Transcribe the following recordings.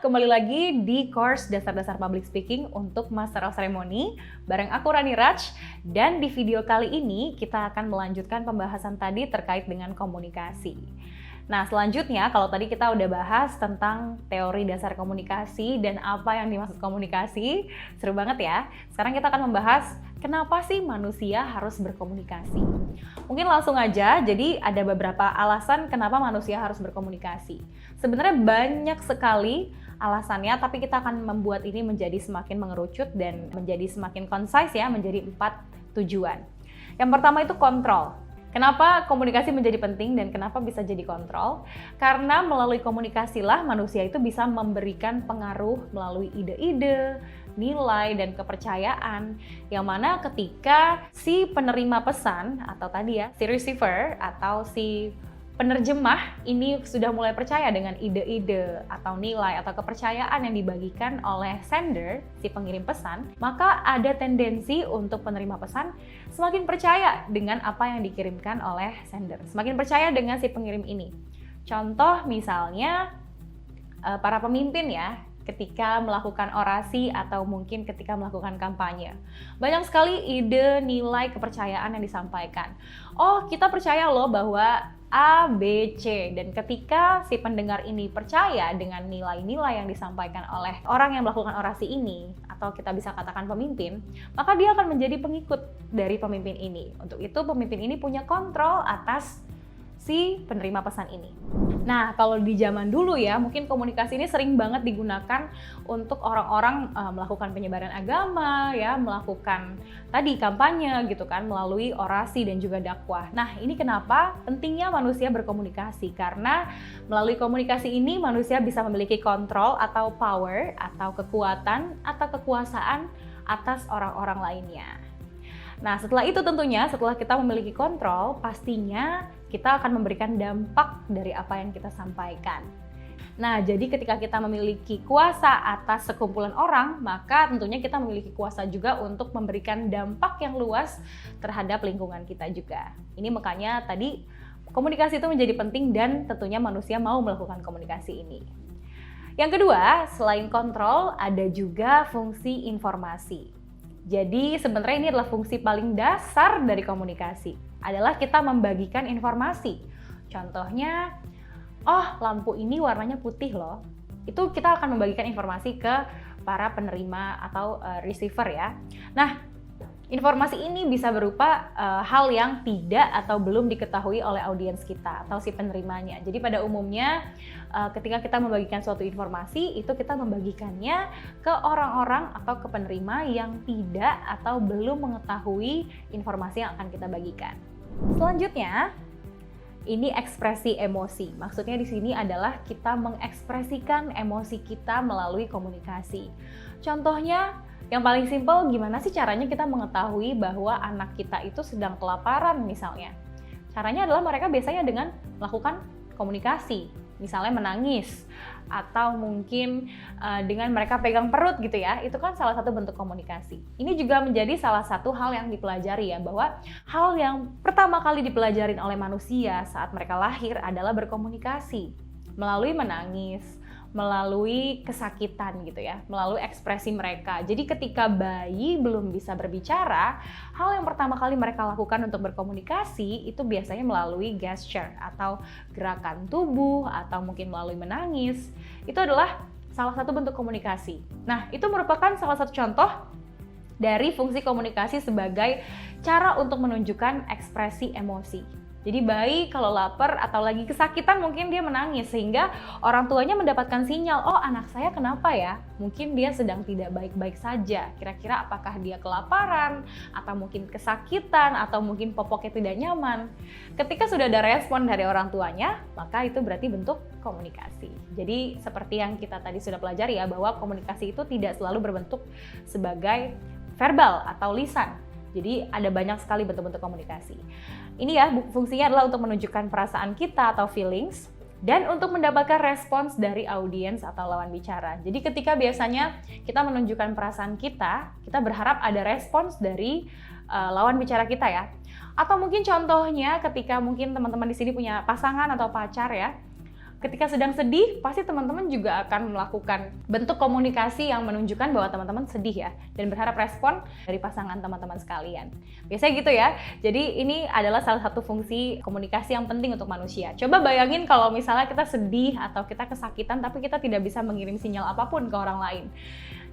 kembali lagi di course Dasar-Dasar Public Speaking untuk Master of Ceremony bareng aku Rani Raj, dan di video kali ini kita akan melanjutkan pembahasan tadi terkait dengan komunikasi. Nah, selanjutnya kalau tadi kita udah bahas tentang teori dasar komunikasi dan apa yang dimaksud komunikasi, seru banget ya. Sekarang kita akan membahas kenapa sih manusia harus berkomunikasi. Mungkin langsung aja, jadi ada beberapa alasan kenapa manusia harus berkomunikasi. Sebenarnya banyak sekali alasannya, tapi kita akan membuat ini menjadi semakin mengerucut dan menjadi semakin concise ya, menjadi 4 tujuan. Yang pertama itu kontrol. Kenapa komunikasi menjadi penting dan kenapa bisa jadi kontrol? Karena melalui komunikasilah manusia itu bisa memberikan pengaruh melalui ide-ide, nilai, dan kepercayaan. Yang mana ketika si penerima pesan atau tadi ya, si receiver atau si penerjemah ini sudah mulai percaya dengan ide-ide atau nilai atau kepercayaan yang dibagikan oleh sender, si pengirim pesan, maka ada tendensi untuk penerima pesan semakin percaya dengan apa yang dikirimkan oleh sender, semakin percaya dengan si pengirim ini. Contoh misalnya para pemimpin ya, ketika melakukan orasi atau mungkin ketika melakukan kampanye. Banyak sekali ide, nilai, kepercayaan yang disampaikan. Oh, kita percaya loh bahwa A, B, C, dan ketika si pendengar ini percaya dengan nilai-nilai yang disampaikan oleh orang yang melakukan orasi ini, atau kita bisa katakan pemimpin, maka dia akan menjadi pengikut dari pemimpin ini. Untuk itu pemimpin ini punya kontrol atas si penerima pesan ini. Nah, kalau di zaman dulu ya, mungkin komunikasi ini sering banget digunakan untuk orang-orang melakukan penyebaran agama, ya, melakukan tadi kampanye gitu kan, melalui orasi dan juga dakwah. Nah, ini kenapa pentingnya manusia berkomunikasi? Karena melalui komunikasi ini manusia bisa memiliki kontrol atau power atau kekuatan atau kekuasaan atas orang-orang lainnya. Nah, setelah itu tentunya, setelah kita memiliki kontrol, pastinya kita akan memberikan dampak dari apa yang kita sampaikan. Nah, jadi ketika kita memiliki kuasa atas sekumpulan orang, maka tentunya kita memiliki kuasa juga untuk memberikan dampak yang luas terhadap lingkungan kita juga. Ini makanya tadi komunikasi itu menjadi penting dan tentunya manusia mau melakukan komunikasi ini. Yang kedua, selain kontrol, ada juga fungsi informasi. Jadi sebenarnya ini adalah fungsi paling dasar dari komunikasi, adalah kita membagikan informasi. Contohnya, oh lampu ini warnanya putih loh. Itu kita akan membagikan informasi ke para penerima atau receiver ya. Nah, informasi ini bisa berupa hal yang tidak atau belum diketahui oleh audiens kita atau si penerimanya. Jadi pada umumnya ketika kita membagikan suatu informasi, itu kita membagikannya ke orang-orang atau ke penerima yang tidak atau belum mengetahui informasi yang akan kita bagikan. Selanjutnya, ini ekspresi emosi. Maksudnya di sini adalah kita mengekspresikan emosi kita melalui komunikasi. Contohnya, yang paling simpel, gimana sih caranya kita mengetahui bahwa anak kita itu sedang kelaparan misalnya? Caranya adalah mereka biasanya dengan melakukan komunikasi, misalnya menangis, atau mungkin dengan mereka pegang perut gitu ya, itu kan salah satu bentuk komunikasi. Ini juga menjadi salah satu hal yang dipelajari ya, bahwa hal yang pertama kali dipelajarin oleh manusia saat mereka lahir adalah berkomunikasi, melalui menangis, melalui kesakitan gitu ya, melalui ekspresi mereka. Jadi ketika bayi belum bisa berbicara, hal yang pertama kali mereka lakukan untuk berkomunikasi itu biasanya melalui gesture atau gerakan tubuh atau mungkin melalui menangis. Itu adalah salah satu bentuk komunikasi. Nah, itu merupakan salah satu contoh dari fungsi komunikasi sebagai cara untuk menunjukkan ekspresi emosi. Jadi bayi kalau lapar atau lagi kesakitan mungkin dia menangis, sehingga orang tuanya mendapatkan sinyal, oh anak saya kenapa ya? Mungkin dia sedang tidak baik-baik saja. Kira-kira apakah dia kelaparan, atau mungkin kesakitan, atau mungkin popoknya tidak nyaman. Ketika sudah ada respon dari orang tuanya, maka itu berarti bentuk komunikasi. Jadi seperti yang kita tadi sudah pelajari ya, bahwa komunikasi itu tidak selalu berbentuk sebagai verbal atau lisan. Jadi ada banyak sekali bentuk-bentuk komunikasi. Ini ya, fungsinya adalah untuk menunjukkan perasaan kita atau feelings, dan untuk mendapatkan respons dari audiens atau lawan bicara. Jadi ketika biasanya kita menunjukkan perasaan kita berharap ada respons dari lawan bicara kita ya. Atau mungkin contohnya ketika mungkin teman-teman di sini punya pasangan atau pacar ya, Ketika sedang sedih, pasti teman-teman juga akan melakukan bentuk komunikasi yang menunjukkan bahwa teman-teman sedih ya, dan berharap respon dari pasangan teman-teman sekalian. Biasanya gitu ya. Jadi ini adalah salah satu fungsi komunikasi yang penting untuk manusia. Coba bayangin kalau misalnya kita sedih atau kita kesakitan tapi kita tidak bisa mengirim sinyal apapun ke orang lain.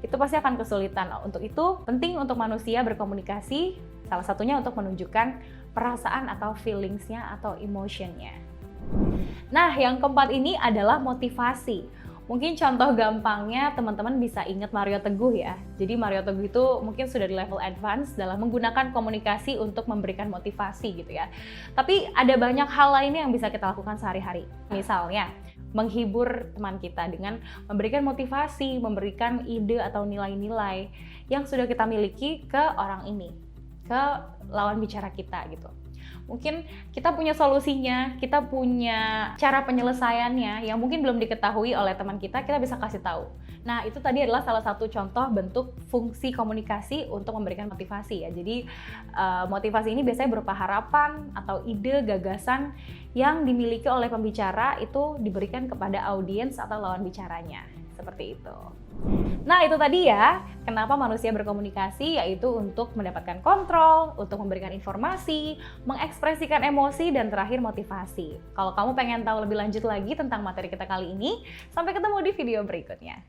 Itu pasti akan kesulitan. Untuk itu penting untuk manusia berkomunikasi, salah satunya untuk menunjukkan perasaan atau feelings-nya atau emotion-nya. Nah, yang keempat ini adalah motivasi. Mungkin contoh gampangnya teman-teman bisa ingat Mario Teguh ya. Jadi Mario Teguh itu mungkin sudah di level advance dalam menggunakan komunikasi untuk memberikan motivasi gitu ya. Tapi ada banyak hal lainnya yang bisa kita lakukan sehari-hari. Misalnya, menghibur teman kita dengan memberikan motivasi, memberikan ide atau nilai-nilai yang sudah kita miliki ke orang ini, ke lawan bicara kita gitu. Mungkin kita punya solusinya, kita punya cara penyelesaiannya yang mungkin belum diketahui oleh teman kita bisa kasih tahu. Nah, itu tadi adalah salah satu contoh bentuk fungsi komunikasi untuk memberikan motivasi ya. Jadi, motivasi ini biasanya berupa harapan atau ide, gagasan yang dimiliki oleh pembicara itu diberikan kepada audiens atau lawan bicaranya. Seperti itu. Nah, itu tadi ya, kenapa manusia berkomunikasi, yaitu untuk mendapatkan kontrol, untuk memberikan informasi, mengekspresikan emosi, dan terakhir motivasi. Kalau kamu pengen tahu lebih lanjut lagi tentang materi kita kali ini, sampai ketemu di video berikutnya.